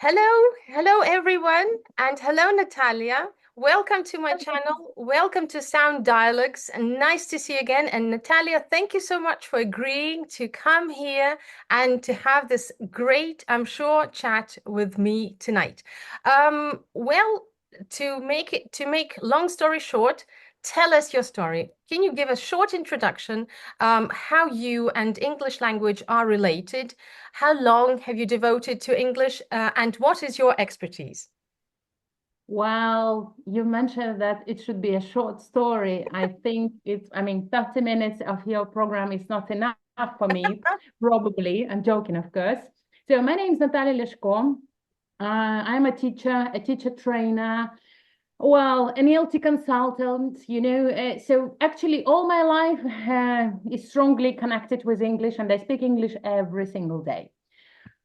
Hello everyone, and hello Natalia. Welcome to my channel. Welcome to Sound Dialogues, and nice to see you again. And Natalia, thank you so much for agreeing to come here and to have this great, I'm sure, chat with me tonight. Well, to make long story short, tell us your story. Can you give a short introduction, how you and English language are related? How long have you devoted to English, and what is your expertise? Well, you mentioned that it should be a short story. I think 30 minutes of your program is not enough for me, probably. I'm joking, of course. So my name is Natalia Liashko. I'm a teacher trainer, well, an ELT consultant, so actually all my life is strongly connected with English, and I speak English every single day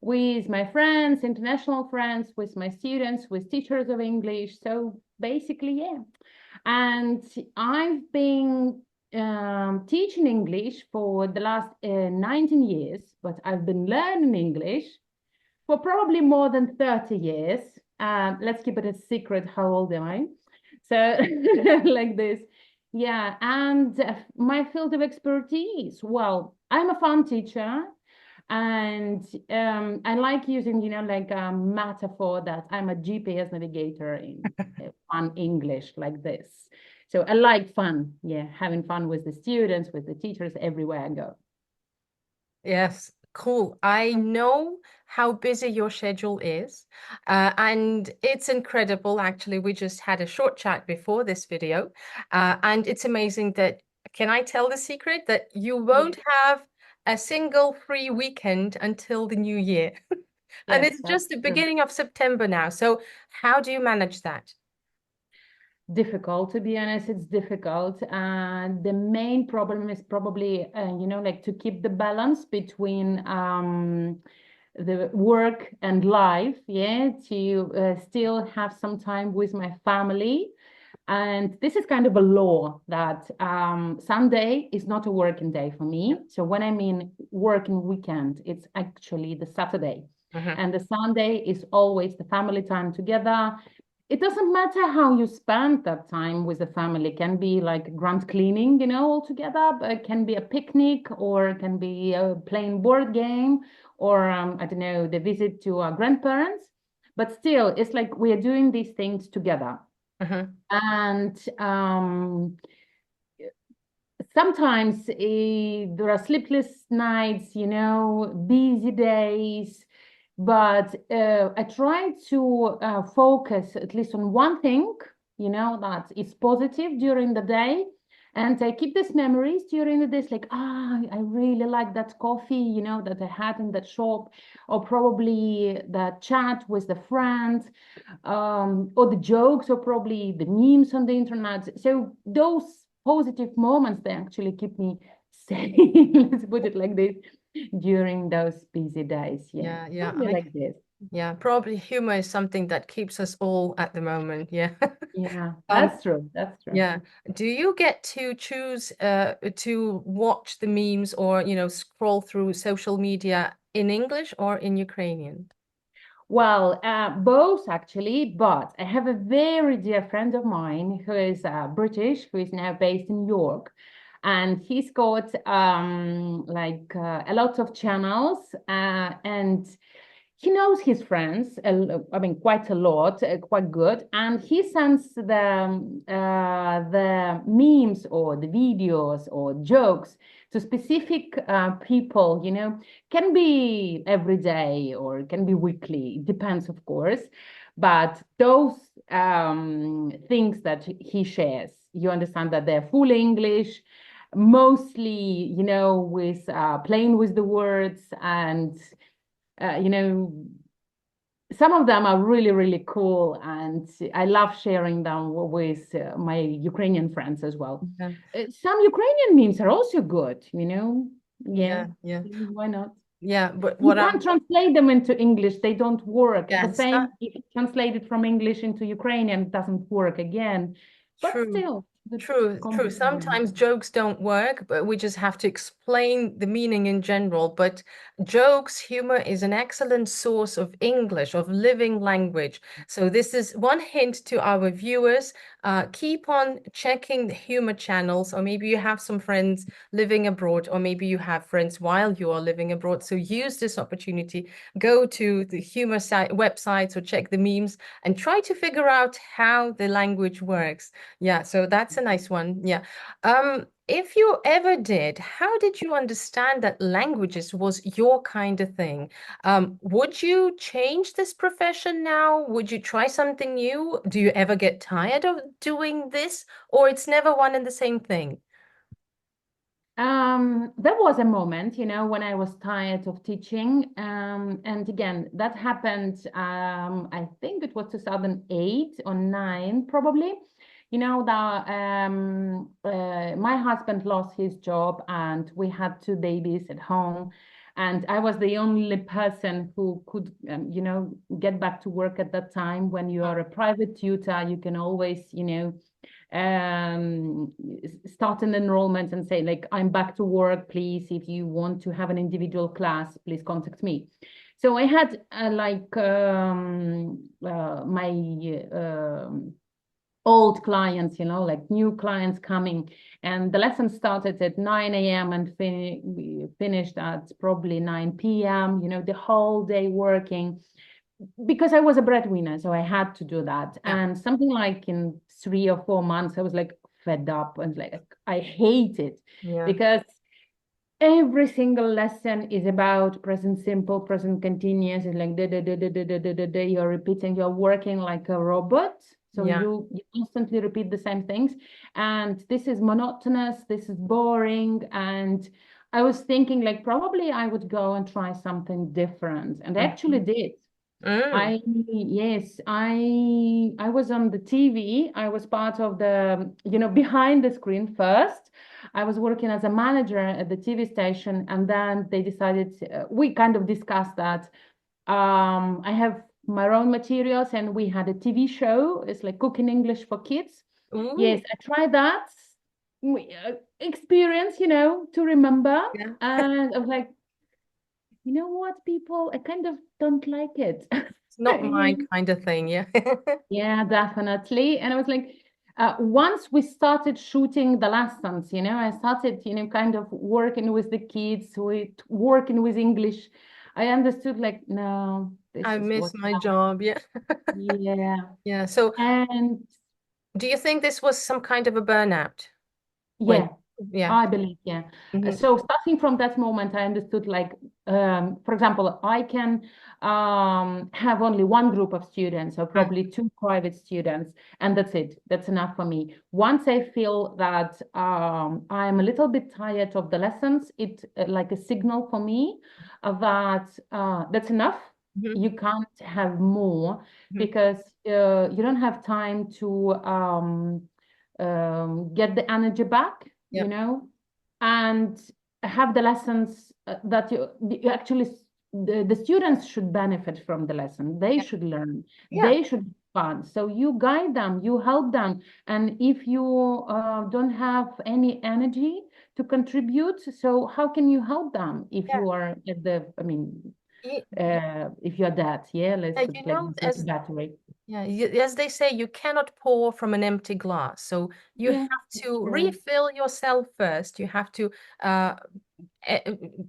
with my friends, international friends, with my students, with teachers of English. So basically, yeah. And I've been teaching English for the last 19 years, but I've been learning English for probably more than 30 years. Let's keep it a secret. How old am I? So, like this. Yeah. And my field of expertise, well, I'm a fun teacher. And I like using, like a metaphor that I'm a GPS navigator in fun English, like this. So I like fun, yeah, having fun with the students, with the teachers, everywhere I go. Yes, cool. I know how busy your schedule is, and it's incredible. Actually, we just had a short chat before this video, and it's amazing that, can I tell the secret that you Yeah. won't have a single free weekend until the new year? And Yes, it's that's just the true. beginning of September now. So how do you manage that? Difficult, to be honest. It's difficult, and the main problem is probably like to keep the balance between the work and life, yeah, to still have some time with my family. And this is kind of a law that Sunday is not a working day for me. So when I mean working weekend, it's actually the Saturday. Mhm. And the Sunday is always the family time together. It doesn't matter how you spend that time with the family. It can be like grand cleaning, all together, but it can be a picnic, or it can be a playing board game, or I don't know, the visit to our grandparents. But still, it's like we are doing these things together. Mhm. And sometimes there are sleepless nights, busy days, but I try to focus at least on one thing, that is positive during the day. And I keep these memories during the days, like, I really like that coffee, that I had in that shop, or probably that chat with the friend, or the jokes, or probably the memes on the internet. So those positive moments, they actually keep me sane, let's put it like this, during those busy days. Yeah, Yeah, yeah. probably like this. Yeah, probably humor is something that keeps us all at the moment. Yeah. Yeah, Um, that's true. That's true. yeah. Do you get to choose to watch the memes, or, scroll through social media in English or in Ukrainian? Well, both actually, but I have a very dear friend of mine who is British, who is now based in New York, and he's got a lot of channels, and he knows his friends, I mean, quite a lot, quite good, and he sends the memes or the videos or jokes to specific people, can be every day or it can be weekly. It depends, of course. But those things that he shares, you understand that they're full English, mostly, with playing with the words, and uh, you know, some of them are really, really cool, and I love sharing them with my Ukrainian friends as well. Yeah, Some Ukrainian memes are also good, Yeah, yeah, yeah. why not? Yeah, but You what can't I'm translate them into English, they don't work. The yes, same if you translate it from English into Ukrainian, it doesn't work again. But true. still. Good True, true. compliment. Sometimes jokes don't work, but we just have to explain the meaning in general. But jokes, humor is an excellent source of English, of living language. So this is one hint to our viewers. Keep on checking the humor channels, or maybe you have some friends living abroad, or maybe you have friends while you are living abroad. So use this opportunity, go to the humor site websites or check the memes and try to figure out how the language works. Yeah, so that's a nice one. Yeah. If you ever did, how did you understand that languages was your kind of thing? Would you change this profession now? Would you try something new? Do you ever get tired of doing this, or it's never one and the same thing? There was a moment, when I was tired of teaching. And again, that happened, I think it was 2008 or 9, probably. That my husband lost his job and we had two babies at home. And I was the only person who could, get back to work at that time. When you are a private tutor, you can always, um, start an enrollment and say, like, I'm back to work, please. If you want to have an individual class, please contact me. So I had my old clients, like new clients coming, and the lesson started at 9 a.m. and finished at probably 9 p.m., the whole day working, because I was a breadwinner, so I had to do that. Yeah, And something like in 3 or 4 months, I was like fed up and like I hate it, yeah, because every single lesson is about present simple, present continuous. It's like da. You're repeating, you're working like a robot. So yeah. you constantly repeat the same things. And this is monotonous, this is boring. And I was thinking like probably I would go and try something different. And I actually Mhm. did. Mm. Yes, I was on the TV. I was part of the, behind the screen first. I was working as a manager at the TV station, and then they decided, we kind of discussed that. I have my own materials, and we had a TV show. It's like Cooking English for Kids. Ooh, Yes, I tried that experience, to remember. yeah. And I was like, you know what, people, I kind of don't like it. It's not my kind of thing. Yeah. Yeah, definitely. And I was like, once we started shooting the lessons, I started, kind of working with the kids, working with English. I understood like, no, I this is miss what, my job. Yeah. yeah. Yeah. So And do you think this was some kind of a burnout when, yeah, yeah. I believe, yeah. Hmm. So starting from that moment, I understood like, for example, I can have only one group of students, or probably two private students, and that's it. That's enough for me. Once I feel that I'm a little bit tired of the lessons, it's like a signal for me that that's enough. Hmm. You can't have more, Hmm. because you don't have time to get the energy back, Yeah. and have the lessons that you actually, the students should benefit from the lesson. They Yeah. should learn. Yeah. They should have fun. So you guide them, you help them. And if you don't have any energy to contribute, so how can you help them if Yeah. you are at the, I mean, Ye- if you're that, yeah, let's Yeah, put it like the as battery. yeah, as they say, you cannot pour from an empty glass. So you Yeah, have that's to true. refill yourself first. You have to uh,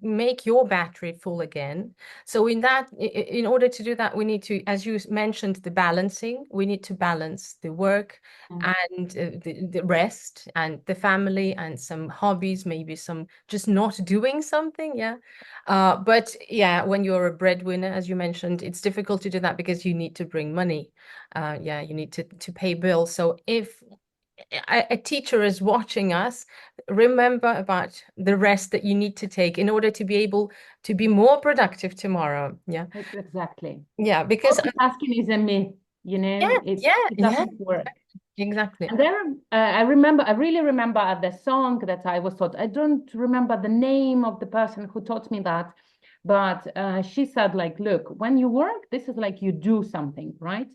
make your battery full again. So in order to do that, we need to, as you mentioned, the balancing. We need to balance the work Yeah. and the rest and the family and some hobbies, maybe some just not doing something. Yeah. But yeah, when you're a breadwinner, as you mentioned, it's difficult to do that because you need to bring money. Yeah, you need to pay bills. So if a teacher is watching us, remember about the rest that you need to take in order to be able to be more productive tomorrow. Yeah. Exactly. Yeah, because Multitasking is a myth, yeah, yeah, it yeah, doesn't work. exactly. And there, I remember, I really remember the song that I was taught. I don't remember the name of the person who taught me that, but she said, like, look, when you work, this is like you do something, right?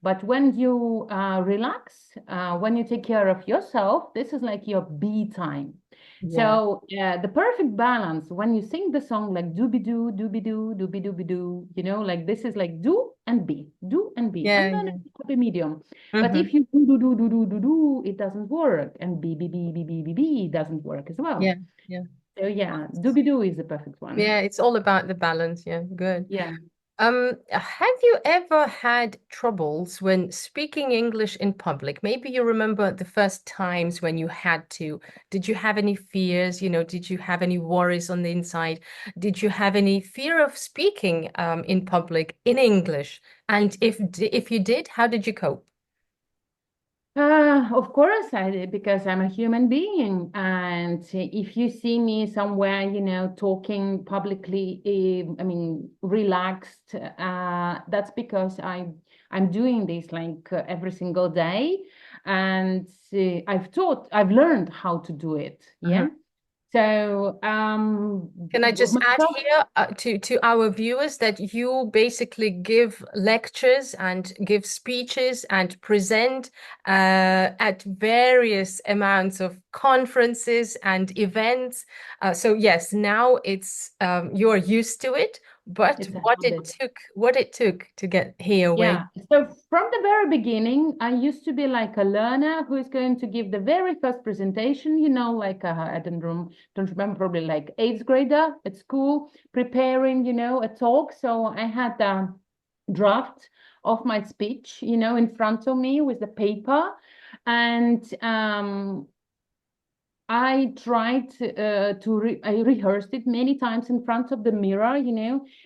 But when you relax, when you take care of yourself, this is like your B time. Yeah. So the perfect balance when you sing the song like dooby doo, dooby doo, dooby dooby doo, like this is like do and be, Yeah. and then Yeah. happy medium. But Hmm. if you do, it doesn't work, and be doesn't work as Yeah. well. Yeah. So yeah, dooby doo is the perfect one. Yeah. It's all about the balance. Yeah. Good. Yeah. Have you ever had troubles when speaking English in public? Maybe you remember the first times when you had to. Did you have any fears? Did you have any worries on the inside? Did you have any fear of speaking in public in English? And if you did, how did you cope? Of course I did because I'm a human being. And if you see me somewhere, talking publicly, I mean, relaxed, that's because I'm doing this like every single day. And I've learned how to do it. Mhm. Yeah. So, Can I just add myself, here to our viewers that you basically give lectures and give speeches and present at various amounts of conferences and events. So yes, now it's you're used to it, but it's a what it habit. took to get here where Yeah. So from the very beginning, I used to be like a learner who is going to give the very first presentation, like I don't remember, probably like eighth grader at school, preparing, a talk. So I had a draft of my speech, in front of me with the paper. And I tried I rehearsed it many times in front of the mirror,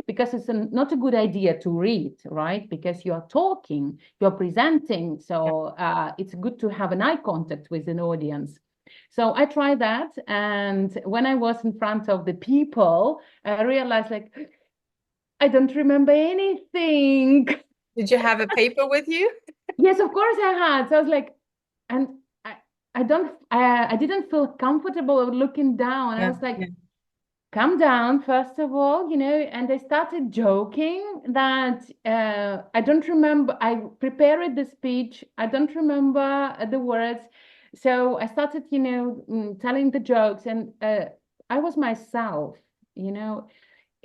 because it's not a good idea to read, right? Because you're talking, you're presenting. yeah. So it's good to have an eye contact with an audience. So I tried that. And when I was in front of the people, I realized like, I don't remember anything. Did you have a paper with you? Yes, of course I had. So I was like, and I didn't feel comfortable looking down. I Yeah, was like, yeah. calm down, first of all, and I started joking that I don't remember. I prepared the speech. I don't remember the words. So I started, telling the jokes, and I was myself, you know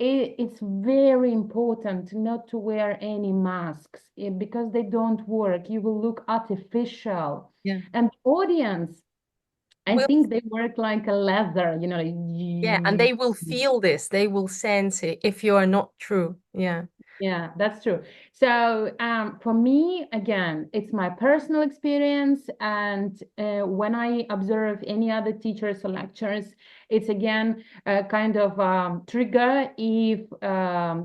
it's very important not to wear any masks because they don't work. You will look artificial. Yeah. And the audience, I Will think they work like a leather, Yeah, and they will feel this. They will sense it if you are not true. Yeah. yeah, that's true. So for me, again, it's my personal experience. And when I observe any other teachers or lecturers, it's again a kind of trigger if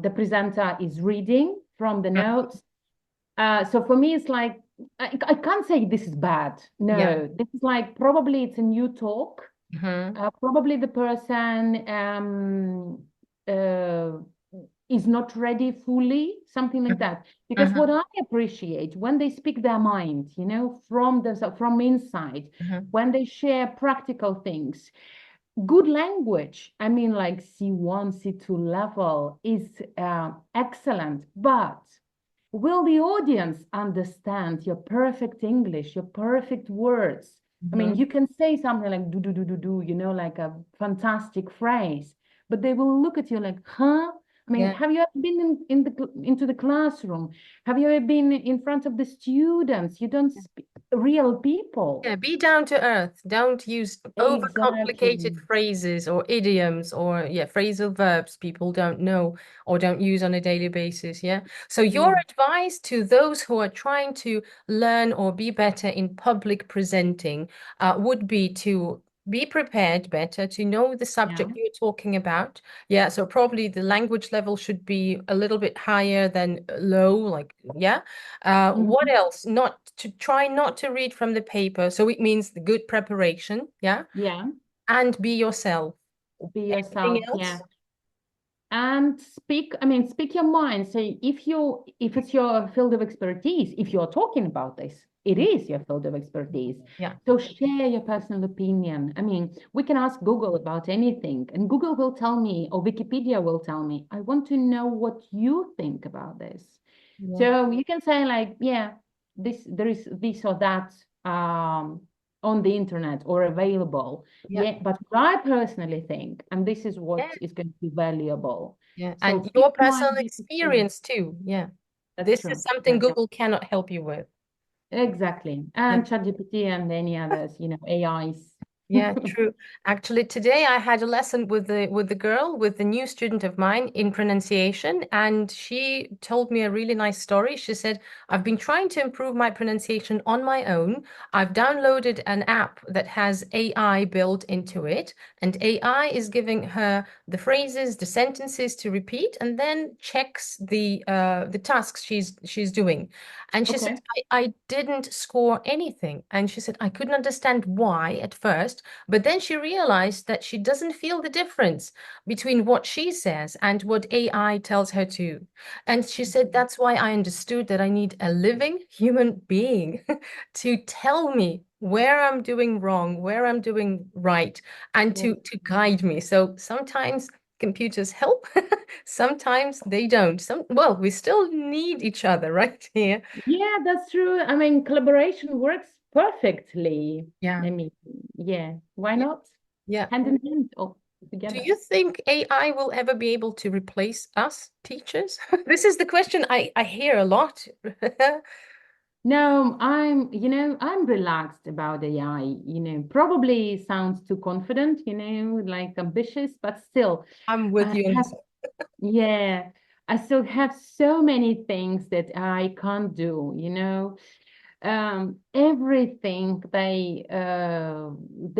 the presenter is reading from the Mm. notes. So for me, it's like, I can't say this is bad. Yeah. No, this is like probably it's a new talk. Hmm. Probably the person uh, is not ready fully, something like that. Because what Hmm. I appreciate when they speak their mind, from inside, Hmm. when they share practical things, good language. I mean, like C1, C2 level is excellent, but will the audience understand your perfect English, your perfect words? I mean, Hmm. you can say something like do, like a fantastic phrase, but they will look at you like, huh? I mean, Yeah. have you ever been into the classroom? Have you ever been in front of the students? You don't speak real Yeah, people. be down to earth. Don't use overcomplicated Exactly. phrases or idioms or phrasal verbs people don't know or don't use on a daily basis. Yeah. So your Yeah. advice to those who are trying to learn or be better in public presenting would be to be prepared better, to know the Yeah. subject you're talking about. Yeah. So probably the language level should be a little bit higher than low, like, yeah. What Mhm. else? Not to try not to read from the paper. So it means the good preparation, yeah, Yeah. and be yourself. Be Anything yourself. Yeah. else? And speak your mind. So if it's your field of expertise, if you're talking about this, it is your field of expertise. Yeah. So share your personal opinion. I mean, we can ask Google about anything, and Google will tell me, or Wikipedia will tell me. I want to know what you think about this. Yeah. So you can say like, yeah, there is this or that on the internet or available. Yeah. Yeah, but what I personally think, and this is Yeah. what is going to be valuable. Yeah. So And pick your one personal discipline. experience too. Yeah. That's This is true. something Yeah, Google cannot help you with. exactly. Yeah. And ChatGPT and any others, AIs. Yeah, true. Actually, today I had a lesson with the girl, with the new student of mine in pronunciation, and she told me a really nice story. She said, "I've been trying to improve my pronunciation on my own. I've downloaded an app that has AI built into it, and AI is giving her the phrases, the sentences to repeat, and then checks the tasks she's doing." And she said, Okay. I didn't score anything. And she said, I couldn't understand why at first, but then she realized that she doesn't feel the difference between what she says and what AI tells her to. And she said, that's why I understood that I need a living human being to tell me where I'm doing wrong, where I'm doing right, and Yes. to guide me. So sometimes computers help, sometimes they don't. Well, we still need each other right here. Yeah, that's true. I mean, collaboration works perfectly. Yeah. I mean, yeah, why Yeah. not? Yeah. Hand in hand or Do together. you think AI will ever be able to replace us teachers? This is the question I hear a lot. No, I'm relaxed about AI, probably sounds too confident, like ambitious, but still, I'm with I you on have, this. yeah, I still have so many things that I can't do, everything they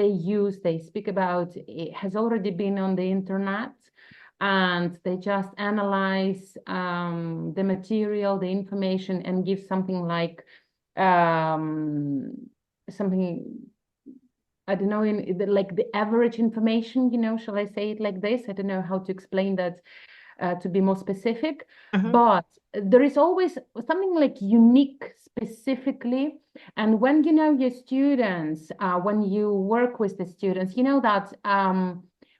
use, they speak about, it has already been on the internet, and they just analyze the material, the information, and give something like um, something. I don't know, like the average information, shall I say it like this? I don't know how to explain that to be more specific, Mhm, but there is always something like unique specifically. And when you know your students, when you work with the students, you know that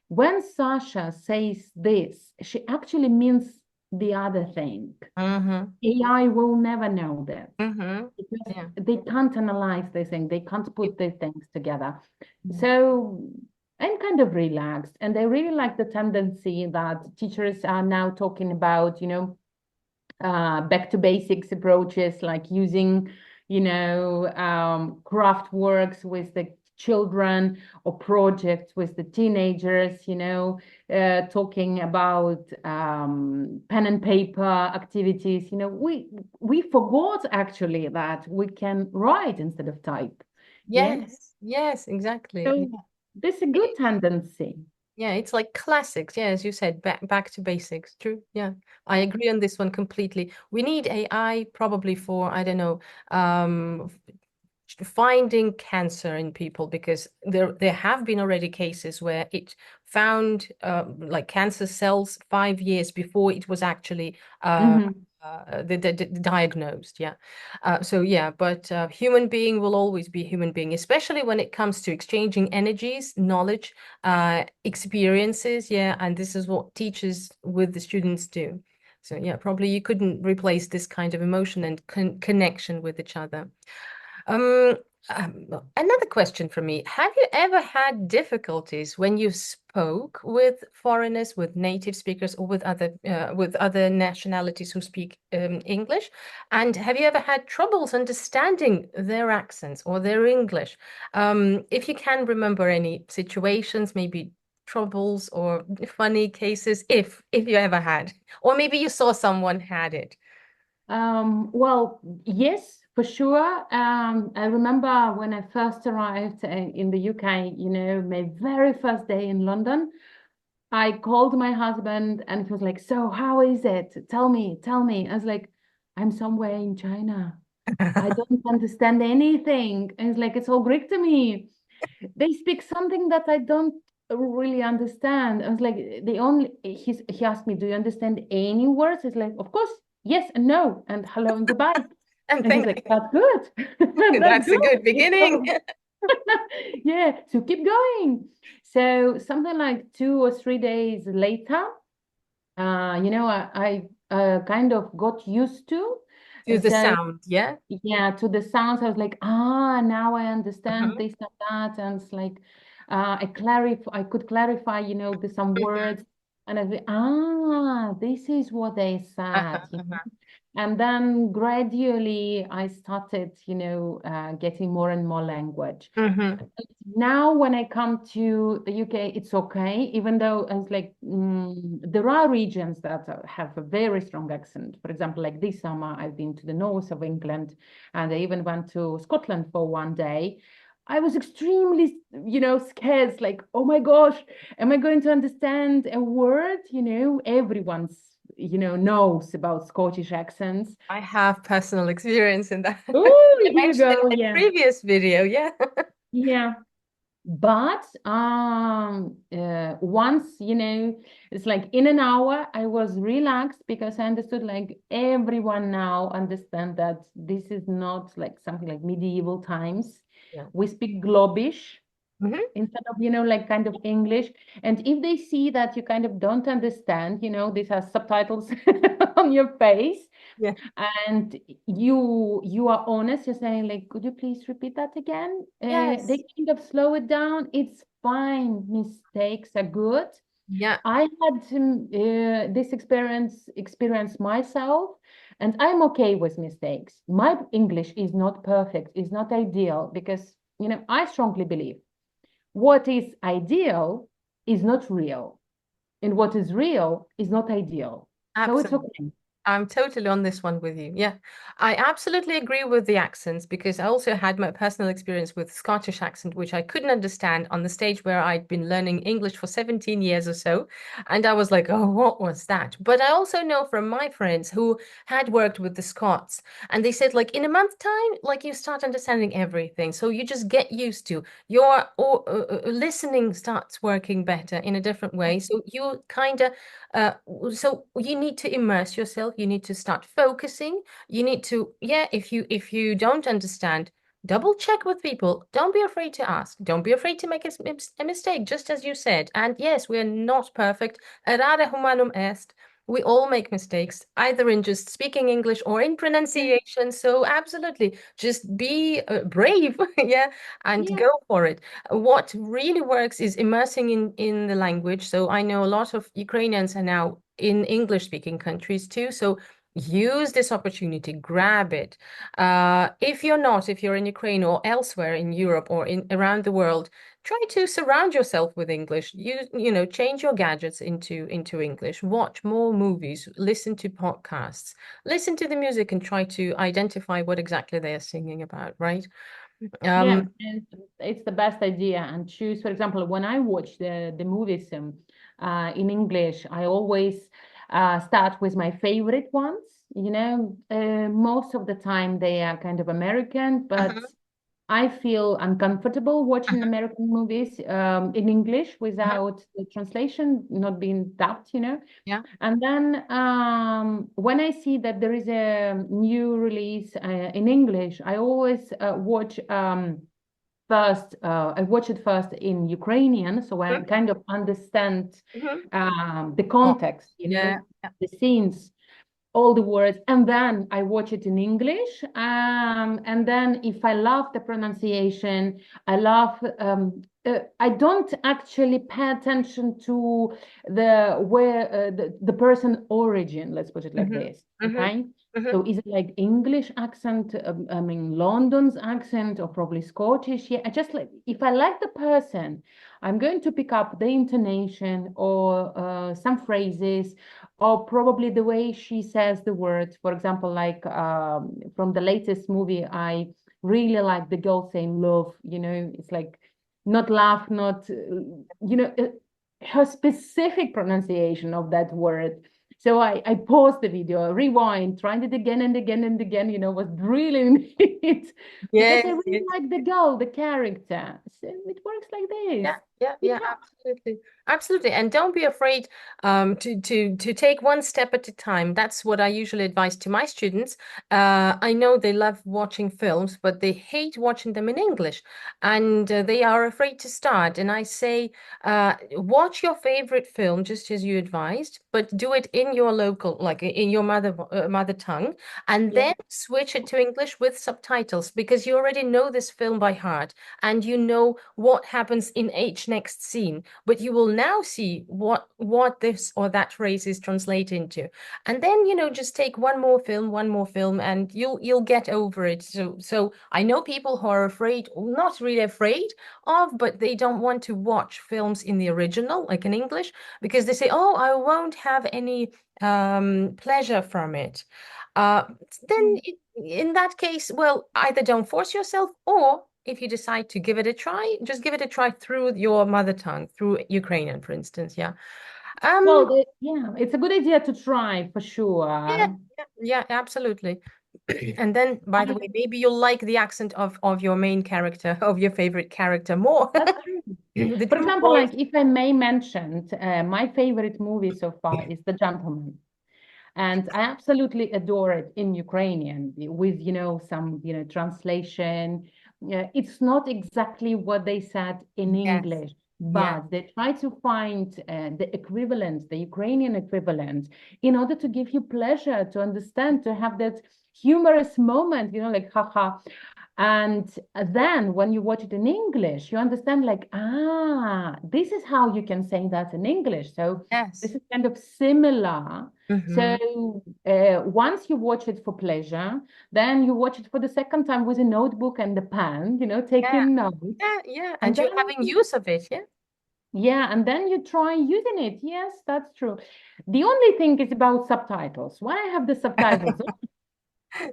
when Sasha says this, she actually means the other thing. mhm, AI will never know that mhm. because Yeah. they can't analyze this thing, they can't It- put the things together. yeah. So I'm kind of relaxed, and I really like the tendency that teachers are now talking about, back to basics approaches, like using, craft works with the children or projects with the teenagers, talking about pen and paper activities. We forgot actually that we can write instead of type. Yeah. Yes, yes, exactly. So Yeah. this is a good tendency. Yeah, it's like classics. Yeah, as you said, back to basics. True. Yeah, I agree on this one completely. We need AI probably for, I don't know, finding cancer in people, because there have been already cases where it found like cancer cells 5 years before it was actually Mhm. diagnosed. Yeah. So yeah, but human being will always be human being, especially when it comes to exchanging energies, knowledge, experiences. Yeah, and this is what teachers with the students do. So yeah, probably you couldn't replace this kind of emotion and connection with each other. Um, Another question from me. Have you ever had difficulties when you spoke with foreigners, with native speakers, or with other nationalities who speak English? And have you ever had troubles understanding their accents or their English? If you can remember any situations, maybe troubles or funny cases, if you ever had, or maybe you saw someone had it. Well, yes, for sure. I remember when I first arrived in the UK, my very first day in London, I called my husband and he was like, "So, how is it? Tell me, tell me." I was like, "I'm somewhere in China. I don't understand anything." And it's like, "It's all Greek to me. They speak something that I don't really understand." I was like, he asked me, "Do you understand any words?" It's like, "Of course, yes and no, and hello and goodbye." And And he's thank like, you. "That's good. That's That's a good. good Keep beginning. going." Yeah, so keep going. So something like 2 or 3 days later, I kind of got used to. To the So sound, yeah. yeah, to the sounds, I was like, ah, now I understand Mhm, this and that. And it's like I could clarify, some mhm. words. And I was like, ah, this is what they said, Uh-huh, uh-huh. And then gradually I started, getting more and more language. Mhm. Now, when I come to the UK, it's okay, even though it's like there are regions that have a very strong accent. For example, like this summer, I've been to the north of England and I even went to Scotland for one day. I was extremely, scared, like, oh my gosh, am I going to understand a word? Everyone's, knows about Scottish accents. I have personal experience in that. Oh, I here you mentioned it go. in the Yeah. previous video, yeah. Yeah. But once, it's like in an hour, I was relaxed because I understood like everyone now understand that this is not like something like medieval times. Yeah. We speak Globish Mhm. instead of, like kind of English. And if they see that you kind of don't understand, these are subtitles on your face, Yeah. and you are honest, you're saying like, could you please repeat that again? Yes. They kind of slow it down. It's fine. Mistakes are good. Yeah. I had this experience myself, and I'm okay with mistakes. My English is not perfect, is not ideal, because I strongly believe what is ideal is not real, and what is real is not ideal. So it's Absolutely. okay. I'm totally on this one with you. Yeah, I absolutely agree with the accents because I also had my personal experience with Scottish accent, which I couldn't understand on the stage where I'd been learning English for 17 years or so. And I was like, oh, what was that? But I also know from my friends who had worked with the Scots, and they said, like, in a month time, like, you start understanding everything. So you just get used to your listening starts working better in a different way. So you kind of uh, so you need to immerse yourself. You need to start focusing. You need to, yeah, if you don't understand, double check with people. Don't be afraid to ask. Don't be afraid to make a mistake, just as you said. And yes, we are not perfect. Errare humanum est. We all make mistakes, either in just speaking English or in Yeah. pronunciation. So absolutely, just be brave, yeah, and Yeah. go for it. What really works is immersing in the language. So I know a lot of Ukrainians are now in English speaking countries too. So use this opportunity, grab it. If you're in Ukraine or elsewhere in Europe or in around the world, try to surround yourself with English. Change your gadgets into English. Watch more movies, listen to podcasts, listen to the music and try to identify what exactly they are singing about, right? Yeah, Um, and it's the best idea. And choose, for example, when I watch the movies in English, I always start with my favorite ones. Most of the time they are kind of American, but mhm, I feel uncomfortable watching mhm, American movies in English mhm. without the translation not being dubbed. Yeah. And then when I see that there is a new release in English, I always watch first. I watch it first in Ukrainian, so I Mhm, kind of understand mhm. the Oh, context, yeah. Yeah. the scenes, all the words, and then I watch it in English. And then if I love the pronunciation, I love. I don't actually pay attention to the person origin. Let's put it like Mhm, this. mhm, Okay. mhm. So is it like English accent? I mean, London's accent, or probably Scottish? Yeah. I just like, if I like the person, I'm going to pick up the intonation or some phrases, or probably the way she says the words. For example, like from the latest movie, I really like the girl saying love. It's like not laugh, not her specific pronunciation of that word. So I paused the video, rewind, tried it again and again and again, was drilling it because I Yes, really yes. like the girl, the character. So it works like Yeah. this. Yeah, It's yeah, absolutely. Absolutely. And don't be afraid to take one step at a time. That's what I usually advise to my students. I know they love watching films, but they hate watching them in English, and they are afraid to start. And I say, watch your favorite film just as you advised, but do it in your local, like in your mother tongue, and yeah. then switch it to English with subtitles because you already know this film by heart and you know what happens in each next scene, but you will now see what this or that phrase is translated into. And then, just take one more film, and you'll get over it. So I know people who are afraid, not really afraid of, but they don't want to watch films in the original, like in English, because they say, "Oh, I won't have any pleasure from it." Uh, then Mm. in that case, well, either don't force yourself, or if you decide to give it a try, just give it a try through your mother tongue, through Ukrainian, for instance. Yeah. Well, Um, yeah, it's a good idea to try for yeah, sure. yeah, absolutely. And then, by the way, maybe you'll like the accent of your main character, of your favorite character more. That's true. The For true example, voice. like if I may mention, my favorite movie so far is The Gentleman. And I absolutely adore it in Ukrainian with, some, translation. It's not exactly what they said in Yes, English, yes, but they try to find the equivalent, the Ukrainian equivalent, in order to give you pleasure, to understand, to have that humorous moment, like, haha. And then when you watch it in English, you understand, like, this is how you can say that in English. So this yes. is kind of similar. Hmm. So once you watch it for pleasure, then you watch it for the second time with a notebook and a pen, Yeah, taking notes. yeah, yeah. And And you're then, having use of it, yeah? yeah, and then you try using it. Yes, that's true. The only thing is about subtitles. When I have the subtitles on,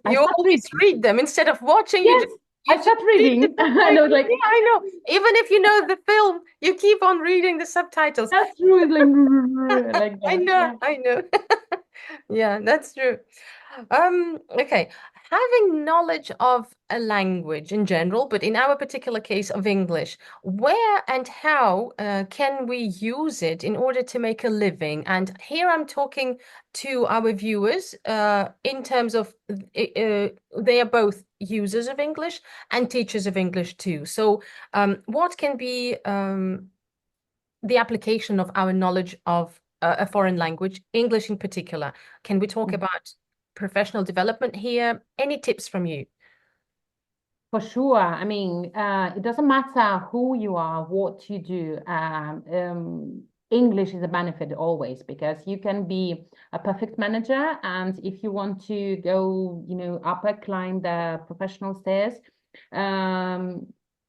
I You start always reading. read them instead of watching, you Yes, just I you just start read the reading. And I was subtitles. like, Yeah, I know. Even if you know the film, you keep on reading the subtitles. that's true. It's like I that. know, Yeah. I know. Yeah, that's true. Okay. Having knowledge of a language in general, but in our particular case of English, where and how can we use it in order to make a living? And here I'm talking to our viewers in terms of they are both users of English and teachers of English too. So, what can be the application of our knowledge of a foreign language, English in particular? Can we talk about professional development here? Any tips from you? For sure. I mean, it doesn't matter who you are, what you do. English is a benefit always because you can be a perfect manager, and if you want to go, upper climb the professional stairs, um,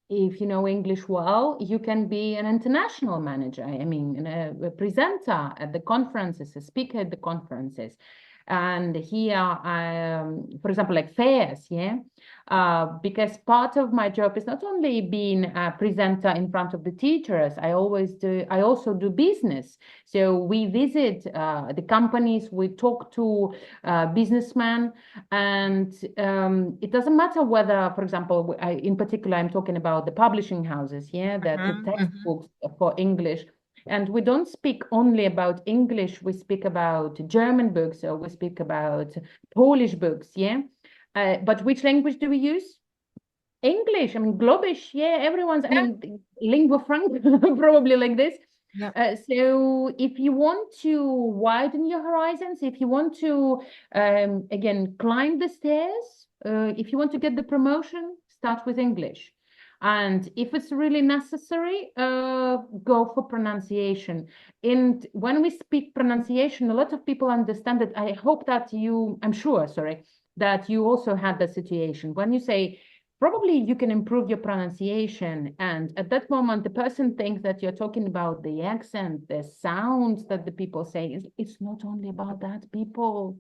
if you know English well, you can be an international manager. I mean, a presenter at the conferences, a speaker at the conferences. And here, for example, like fairs, yeah, because part of my job is not only being a presenter in front of the teachers, I also do business. So we visit the companies, we talk to businessmen, and it doesn't matter whether, for example, in particular, I'm talking about the publishing houses, yeah, the Mhm, mhm. textbooks for English. And we don't speak only about English, we speak about German books, or we speak about Polish books, yeah. But which language do we use? English. I mean, Globish. Yeah, everyone's. I Yeah, mean, lingua franca, probably like this. yeah. So, if you want to widen your horizons, if you want to, again, climb the stairs, if you want to get the promotion, start with English. And if it's really necessary, go for pronunciation. And when we speak pronunciation, a lot of people understand it. I'm sure, sorry, that you also had that situation. When you say, probably you can improve your pronunciation. And at that moment, the person thinks that you're talking about the accent, the sounds that the people say. It's not only about that, people.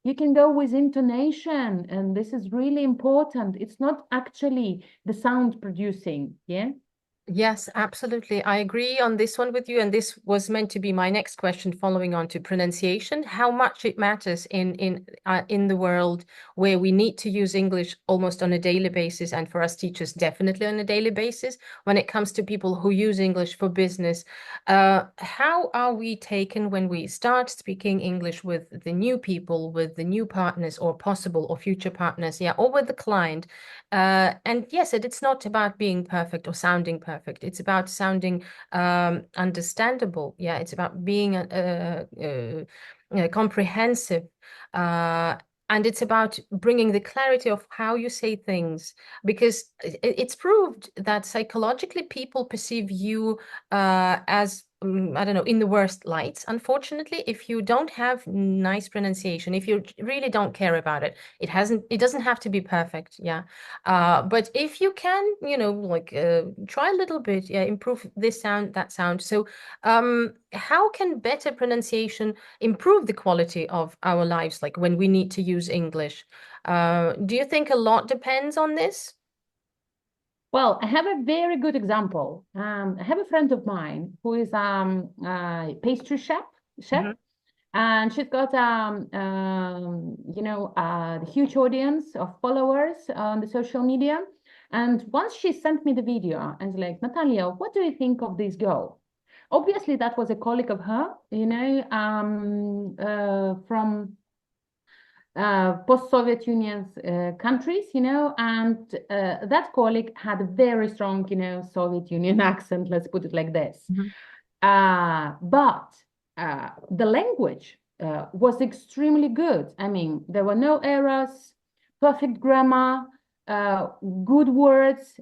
You can go with intonation, and this is really important. It's not actually the sound producing, yeah? Yes, absolutely. I agree on this one with you. And this was meant to be my next question, following on to pronunciation, how much it matters in the world where we need to use English almost on a daily basis, and for us teachers, definitely on a daily basis, when it comes to people who use English for business. How are we taken when we start speaking English with the new people, with the new partners or possible or future partners, yeah, or with the client? And yes, it's not about being perfect or sounding perfect. It's about sounding understandable. Yeah, it's about being comprehensive. Uh, and it's about bringing the clarity of how you say things, because it's proved that psychologically people perceive you as I don't know, in the worst lights, unfortunately, if you don't have nice pronunciation, if you really don't care about it. It doesn't have to be perfect. Yeah. But if you can, like try a little bit, yeah, improve this sound, that sound. So, how can better pronunciation improve the quality of our lives, like when we need to use English? Do you think a lot depends on this? Well, I have a very good example. I have a friend of mine who is a pastry chef, Hmm. and she's got a huge audience of followers on the social media. And once she sent me the video and was like, Natalia, what do you think of this girl? Obviously, that was a colleague of her, from post-Soviet Union's countries, and that colleague had a very strong, Soviet Union accent, let's put it like this. Hmm. But the language was extremely good. I mean, there were no errors, perfect grammar, uh, good words,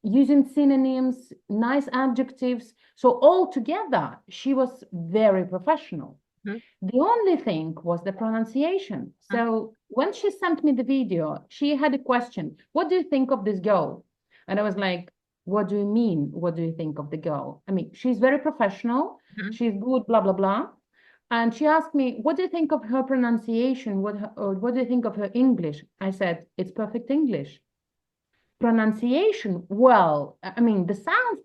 using synonyms, nice adjectives. So altogether, she was very professional. Hmm. The only thing was the pronunciation. So when she sent me the video, she had a question. What do you think of this girl? And I was like, what do you mean? What do you think of the girl? I mean, she's very professional. Hmm. She's good, blah, blah, blah. And she asked me, what do you think of her pronunciation? What do you think of her English? I said, it's perfect English. Pronunciation, well, I mean, the sounds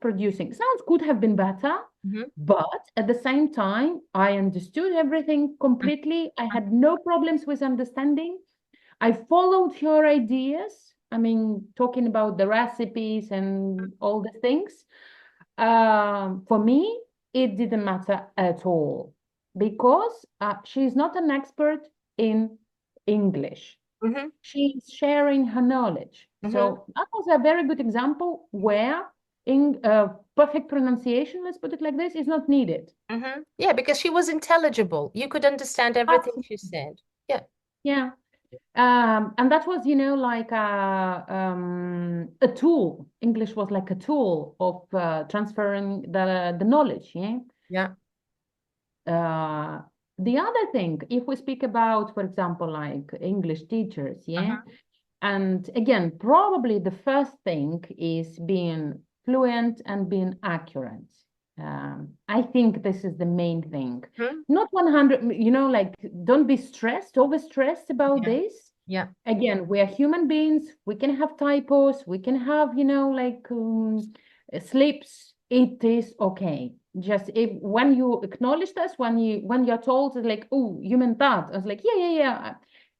could have been better, Hmm. but at the same time, I understood everything completely. I had no problems with understanding. I followed her ideas. I mean, talking about the recipes and all the things. For me, it didn't matter at all because she's not an expert in English. Hmm. She's sharing her knowledge. Hmm. So that was a very good example where in perfect pronunciation, let's put it like this, is not needed. Hmm. Yeah, because she was intelligible. You could understand everything she Absolutely. said. Yeah. Yeah. And that was, like a tool. English was like a tool of transferring the knowledge. Yeah. Yeah. Uh, the other thing, if we speak about, for example, like English teachers, yeah, Hmm. and again, probably the first thing is being fluent and being accurate. I think this is the main thing. Hmm. Not 100, like don't be overstressed about Yeah. this. Yeah. Again, we are human beings. We can have typos. We can have, like slips. It is okay. Just if when you acknowledge this, when you're told like, oh, you meant that, I was like, yeah, yeah, yeah,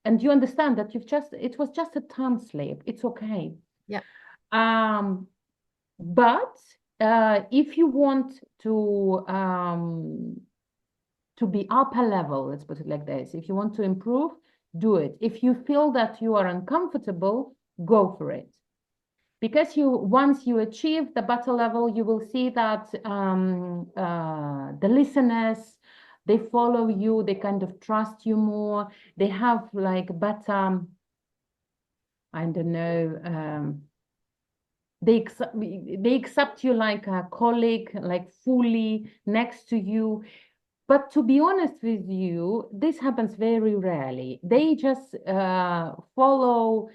and you understand that it was just a tongue slip. It's okay. Yeah. Um, but if you want to be upper level, let's put it like this, if you want to improve, do it. If you feel that you are uncomfortable, go for it. Because once you achieve the better level, you will see that the listeners, they follow you, they kind of trust you more, they have like better, I don't know, they accept you like a colleague, like fully next to you. But to be honest with you, this happens very rarely. They just follow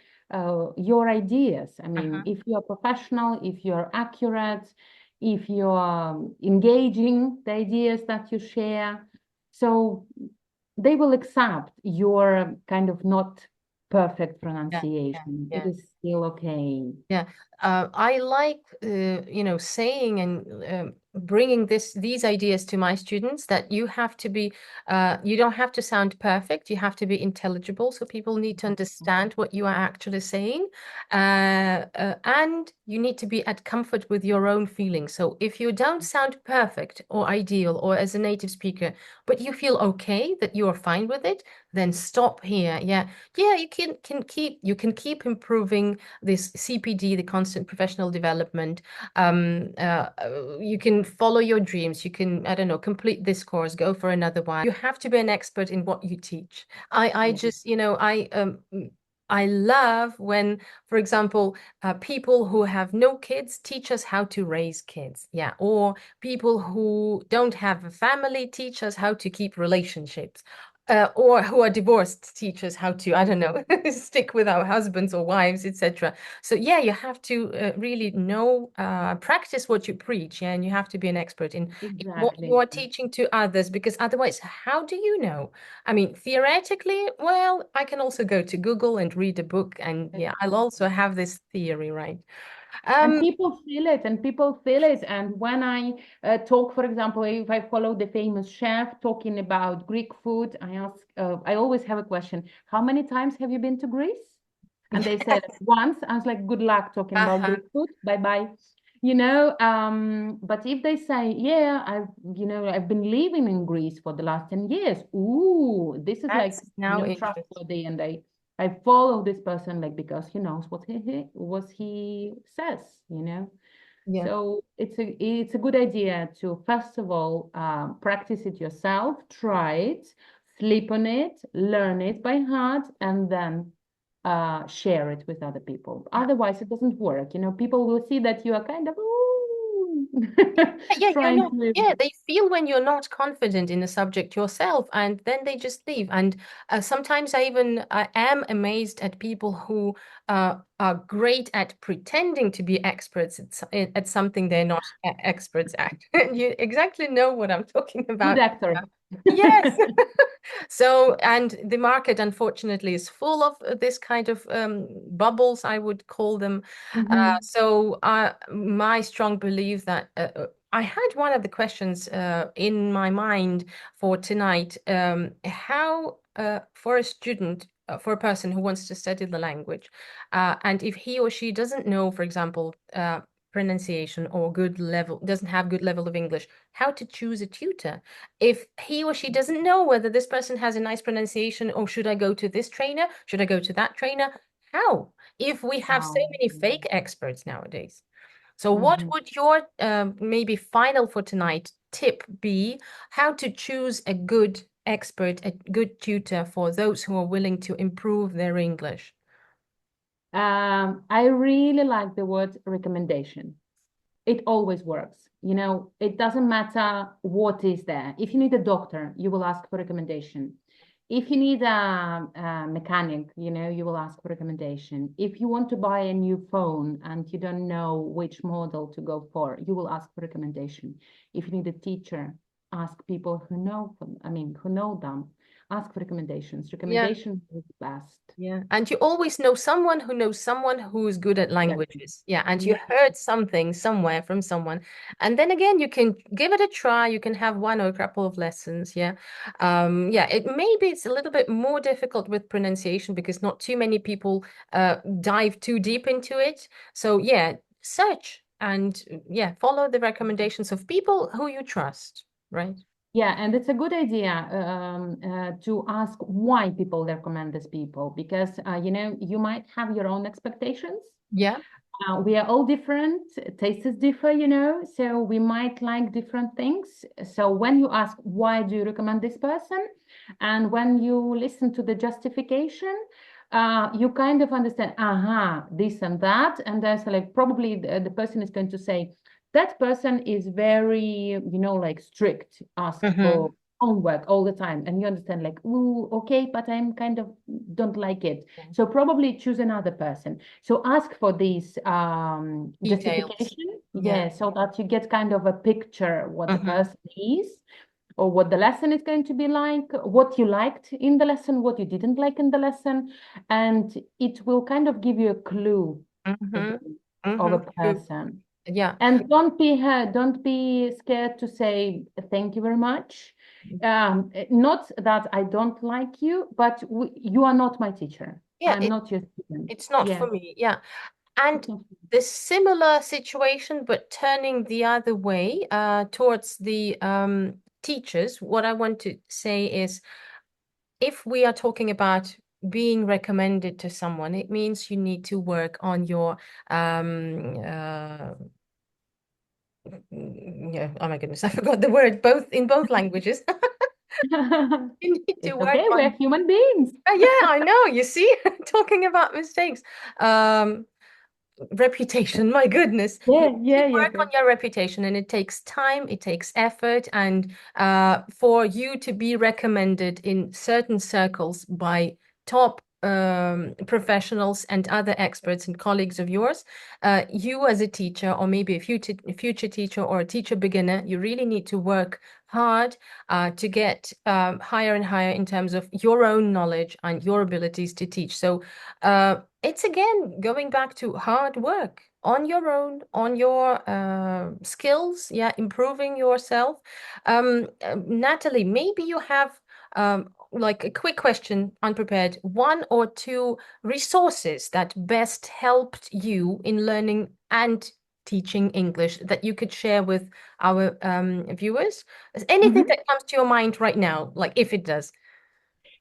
your ideas. I mean, Hmm. if you are professional, if you are accurate, if you are engaging the ideas that you share, so they will accept your kind of not. perfect Yeah, yeah, pronunciation. It yeah. is still okay. Yeah, I like saying and bringing these ideas to my students that you have to be you don't have to sound perfect. You have to be intelligible, so people need to understand what you are actually saying, and you need to be at comfort with your own feelings. So if you don't sound perfect or ideal or as a native speaker, but you feel okay that you are fine with it, then stop here. Yeah, yeah, you can keep improving this CPD, the constant professional development. You can follow your dreams. You can, I don't know, complete this course, go for another one. You have to be an expert in what you teach. I Yeah, just, I love when, for example, people who have no kids teach us how to raise kids. Yeah. Or people who don't have a family teach us how to keep relationships. Or who are divorced teach us how to, I don't know, stick with our husbands or wives, etc. So yeah, you have to really know, practice what you preach, yeah, and you have to be an expert in what you exactly. are teaching to others, because otherwise, how do you know? I mean, theoretically, well, I can also go to Google and read a book, and yeah, I'll also have this theory, right? And Um, people feel it, and people feel it. And when I talk, for example, if I follow the famous chef talking about Greek food, I always have a question: How many times have you been to Greece? And they said once. I was like, good luck talking about uh-huh. Greek food. Bye bye. But if they say, yeah, I've been living in Greece for the last 10 years. Ooh, this is like, That's now interesting. trustworthy. And I follow this person like because he knows what he says, you know. Yeah. So it's a good idea to first of all practice it yourself, try it, sleep on it, learn it by heart, and then share it with other people. Yeah. Otherwise, it doesn't work. You know, people will see that you are kind of ooh, Yeah, you're trying not. to. Yeah, they feel when you're not confident in the subject yourself, and then they just leave. And sometimes I am amazed at people who are great at pretending to be experts at something they're not experts at. And you exactly know what I'm talking Good about. actor. Yes. So, and the market, unfortunately, is full of this kind of bubbles, I would call them. Mhm. My strong belief that I had one of the questions in my mind for tonight. How, for a student, for a person who wants to study the language, and if he or she doesn't know, for example, pronunciation or good level, doesn't have good level of English, how to choose a tutor? If he or she doesn't know whether this person has a nice pronunciation, or should I go to this trainer? Should I go to that trainer? How? If we have so Wow. many fake experts nowadays. So what Mhm. would your maybe final for tonight tip be? How to choose a good expert, a good tutor for those who are willing to improve their English? I really like the word recommendation. It always works. You know, it doesn't matter what is there. If you need a doctor, you will ask for recommendation. If you need a mechanic, you will ask for recommendation. If you want to buy a new phone and you don't know which model to go for, you will ask for recommendation. If you need a teacher, ask people who know them. Ask for recommendations. Yeah. Recommendation is best. Yeah, and you always know someone who knows someone who is good at Exactly. languages. Yeah, and you Yeah. heard something somewhere from someone. And then again, you can give it a try. You can have one or a couple of lessons. Yeah. Yeah, it maybe it's a little bit more difficult with pronunciation because not too many people dive too deep into it. So yeah, search and yeah, follow the recommendations of people who you trust, right? Yeah, and it's a good idea to ask why people recommend these people because you might have your own expectations. Yeah. We are all different, tastes differ, so we might like different things. So when you ask why do you recommend this person, and when you listen to the justification, you kind of understand, this and that, and there's like probably the person is going to say that person is very, like strict, ask Mm-hmm. for homework all the time, and you understand like, ooh, okay, but I'm kind of don't like it. So probably choose another person. So ask for this Details. justification, Yeah. yeah, so that you get kind of a picture what the Mm-hmm. person is. or what the lesson is going to be like, what you liked in the lesson, what you didn't like in the lesson, and it will kind of give you a clue Mm-hmm. again of Mm-hmm. a True. person. Yeah. And don't be scared to say thank you very much. Not that I don't like you, but you are not my teacher. Yeah, I'm not your student. it's not Yeah. for me. Yeah. And It's not. the similar situation, but turning the other way, towards the teachers, what I want to say is if we are talking about being recommended to someone, it means you need to work on your yeah, oh my goodness, I forgot the word, both in both languages. You need to It's work okay. We're on. human beings. Yeah, I know. You see, talking about mistakes. Um, Reputation, my goodness. You Yeah, need to yeah, yeah. work on your reputation, and it takes time, it takes effort, and for you to be recommended in certain circles by top professionals and other experts and colleagues of yours, you as a teacher, or maybe a future teacher or a teacher beginner, you really need to work hard to get higher and higher in terms of your own knowledge and your abilities to teach. So it's again going back to hard work on your own, on your skills, yeah, improving yourself. Natalie, maybe you have like a quick question, unprepared, one or two resources that best helped you in learning and teaching English that you could share with our viewers? Is anything Mhm. that comes to your mind right now, like if it does?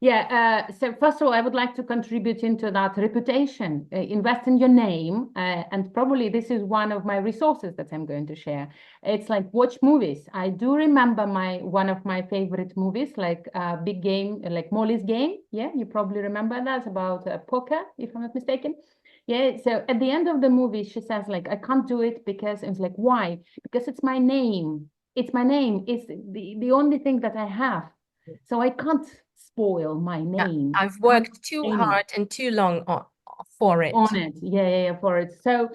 Yeah, so first of all, I would like to contribute into that reputation. Invest in your name, and probably this is one of my resources that I'm going to share. It's like watch movies. I do remember my one of my favorite movies, like Big Game, like Molly's Game. Yeah, you probably remember that about poker, if I'm not mistaken. Yeah, so at the end of the movie, she says like, I can't do it because it's like, why? Because it's my name. It's my name. It's the only thing that I have. So I can't spoil my Yeah, name. I've Can't worked too name it hard and too long for it. on it. Yeah, yeah, yeah, for it. So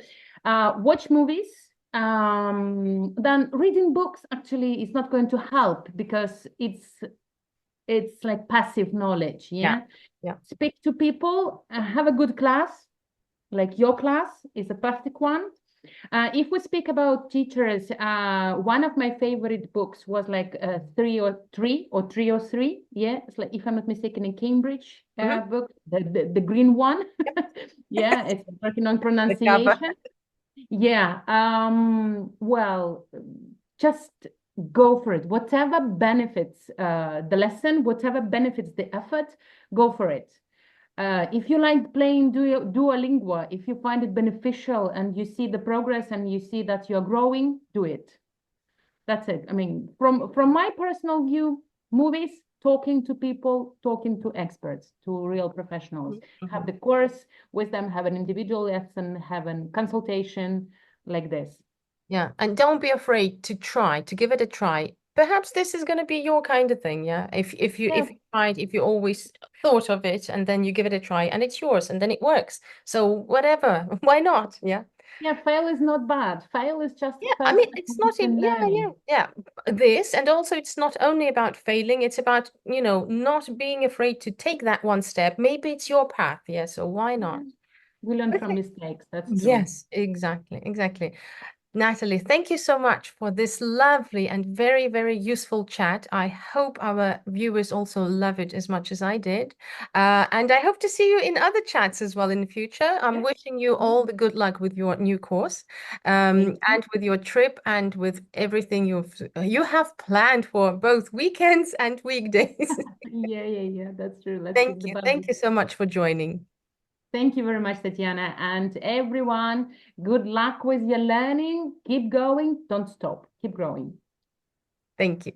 watch movies. Then reading books actually is not going to help because it's like passive knowledge. Yeah, Yeah. yeah. Speak to people, have a good class, like your class is a perfect one. If we speak about teachers, one of my favorite books was like 303. Yeah, it's like if I'm not mistaken, in Cambridge Mhm. book, the green one. Yeah, it's working on The cover. pronunciation. Yeah. Well, just go for it. Whatever benefits the lesson, whatever benefits the effort, go for it. If you like playing Duolingo, if you find it beneficial and you see the progress and you see that you're growing, do it. That's it. I mean, from my personal view, movies, talking to people, talking to experts, to real professionals. Have Mhm. the course with them, have an individual lesson, have a consultation like this. Yeah, and don't be afraid to try, to give it a try. Perhaps this is going to be your kind of thing, yeah. If you Yeah, if you tried, if you always thought of it, and then you give it a try, and it's yours, and then it works. So whatever, why not? Yeah. yeah, fail is not bad. Fail is just the Yeah, I first mean, step it's not even, in yeah, learning. This, and also it's not only about failing, it's about, not being afraid to take that one step. Maybe it's your path, yeah, so why Yeah. not? We learn from Okay. mistakes. That's true. Yes, exactly, exactly. Natalie, thank you so much for this lovely and very, very useful chat. I hope our viewers also love it as much as I did. And I hope to see you in other chats as well in the future. I'm Yeah. wishing you all the good luck with your new course, Thank you. and with your trip and with everything you have planned for both weekends and weekdays. Yeah, yeah, yeah. That's true. Let's Thank keep the you. balance. Thank you so much for joining. Thank you very much, Tatiana. And everyone, good luck with your learning. Keep going. Don't stop. Keep growing. Thank you.